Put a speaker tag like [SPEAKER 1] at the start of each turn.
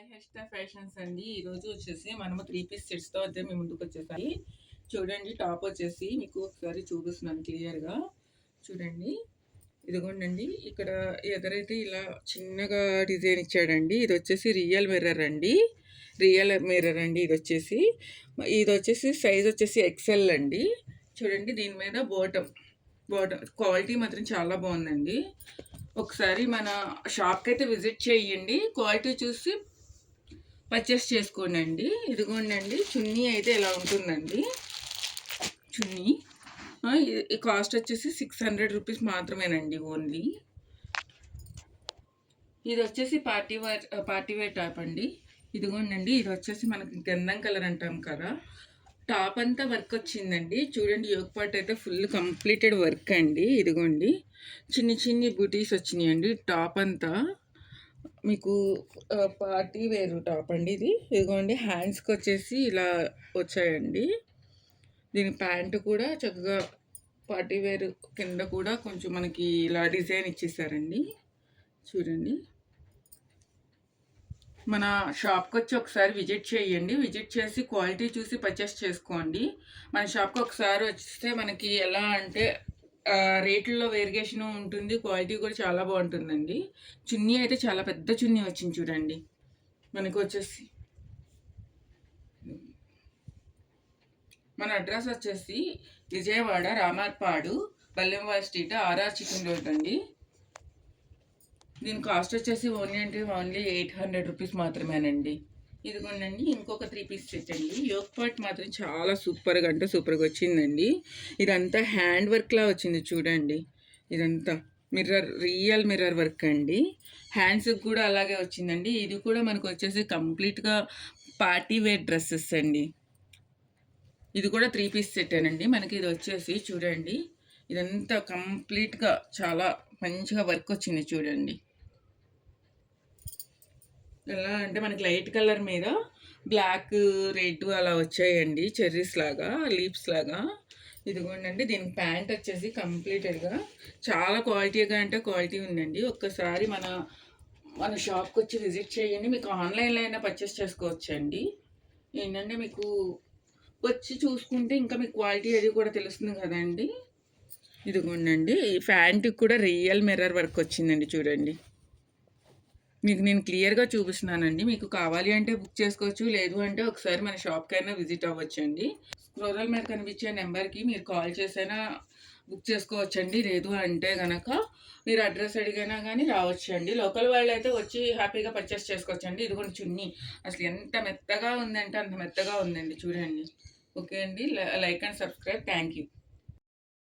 [SPEAKER 1] Hi Harshita fashions అండి. ఈరోజు వచ్చేసి మనము 3 పీస్ సెట్స్తో అయితే మేము ముందుకు వచ్చేసాయి. చూడండి, టాప్ వచ్చేసి మీకు ఒకసారి చూపిస్తున్నాను క్లియర్గా. చూడండి, ఇదిగోండి. ఇక్కడ ఎదురైతే ఇలా చిన్నగా డిజైన్ ఇచ్చాడండి. ఇది వచ్చేసి రియల్ మిర్రర్ అండి. ఇది వచ్చేసి సైజ్ వచ్చేసి ఎక్సెల్ అండి. చూడండి, దీని మీద బాటమ్ క్వాలిటీ మాత్రం చాలా బాగుందండి. ఒకసారి మన షాప్కి అయితే విజిట్ చేయండి, క్వాలిటీ చూసి పర్చేస్ చేసుకోండి. ఇదిగోండి, చున్నీ అయితే ఇలా ఉంటుందండి. చున్నీ ఈ కాస్ట్ వచ్చేసి 600 రూపీస్ మాత్రమేనండి ఓన్లీ. ఇది వచ్చేసి పార్టీ వేర్ టాప్ అండి. ఇదిగోండి, ఇది వచ్చేసి మనకి గంధం కలర్ అంటాం కదా, టాప్ అంతా వర్క్ వచ్చిందండి. చూడండి, యోగ్ పార్ట్ అయితే ఫుల్ కంప్లీటెడ్ వర్క్ అండి. ఇదిగోండి, చిన్ని బూటీస్ వచ్చినాయండి. టాప్ అంతా మీకు పార్టీ వేరు టాప్ అండి ఇది. ఇదిగోండి, హ్యాండ్స్కి వచ్చేసి ఇలా వచ్చాయండి. దీని ప్యాంటు కూడా చక్కగా పార్టీ వేర్ కింద కూడా కొంచెం మనకి ఇలా డిజైన్ ఇచ్చేసారండి. చూడండి, మన షాప్కి వచ్చి ఒకసారి విజిట్ చేయండి. విజిట్ చేసి క్వాలిటీ చూసి పర్చేస్ చేసుకోండి. మన షాప్కి ఒకసారి వస్తే మనకి ఎలా అంటే రేట్లలో వేరియేషన్ ఉంటుంది, క్వాలిటీ కూడా చాలా బాగుంటుందండి. చున్నీ అయితే చాలా పెద్ద చున్నీ వచ్చింది చూడండి. మనకు వచ్చేసి మన అడ్రస్ వచ్చేసి Vijayawada Ramarpadu Ballemvada street RR chicken road అండి. దీని కాస్ట్ వచ్చేసి ఓన్లీ 800 రూపీస్ మాత్రమేనండి. ఇదిగోండి, ఇంకొక 3 పీస్ సెట్ అండి. యోగ్ పార్ట్ మాత్రం చాలా సూపర్గా వచ్చిందండి. ఇదంతా హ్యాండ్ వర్క్లా వచ్చింది చూడండి. ఇదంతా రియల్ మిర్రర్ వర్క్ అండి. హ్యాండ్స్కి కూడా అలాగే వచ్చిందండి. ఇది కూడా మనకు వచ్చేసి కంప్లీట్గా పార్టీ వేర్ డ్రెస్సెస్ అండి. ఇది కూడా 3 పీస్ సెట్ అండి. మనకి ఇది వచ్చేసి చూడండి, ఇదంతా కంప్లీట్గా చాలా మంచిగా వర్క్ వచ్చింది చూడండి. ఎలా అంటే మనకి లైట్ కలర్ మీద బ్లాక్ రెడ్ అలా వచ్చాయండి, చెర్రీస్ లాగా, లీవ్స్ లాగా. ఇదిగోండి, దీని ప్యాంట్ వచ్చేసి కంప్లీటెడ్గా చాలా క్వాలిటీగా అంటే క్వాలిటీ ఉందండి. ఒక్కసారి మన షాప్కి వచ్చి విజిట్ చేయండి. మీకు ఆన్లైన్లో అయినా పర్చేస్ చేసుకోవచ్చండి. ఏంటంటే మీకు వచ్చి చూసుకుంటే ఇంకా మీకు క్వాలిటీ అది కూడా తెలుస్తుంది కదండి. ఇదిగోండి, ఈ ప్యాంట్కి కూడా రియల్ మిర్రర్ వర్క్ వచ్చిందండి చూడండి. మీకు నేను క్లియర్గా చూపిస్తున్నానండి. మీకు కావాలి అంటే బుక్ చేసుకోవచ్చు, లేదు అంటే ఒకసారి మన షాప్కి అయినా విజిట్ అవ్వచ్చండి. స్క్రోల్ మీద కనిపించే నెంబర్కి మీరు కాల్ చేసైనా బుక్ చేసుకోవచ్చండి. లేదు అంటే కనుక మీరు అడ్రస్ అడిగినా కానీ రావచ్చండి. లోకల్ వాళ్ళు అయితే వచ్చి హ్యాపీగా పర్చేస్ చేసుకోవచ్చండి. ఇది కూడా చున్నీ అసలు ఎంత మెత్తగా ఉందంటే అంత మెత్తగా ఉందండి చూడండి. ఓకే అండి, like and subscribe. Thank you.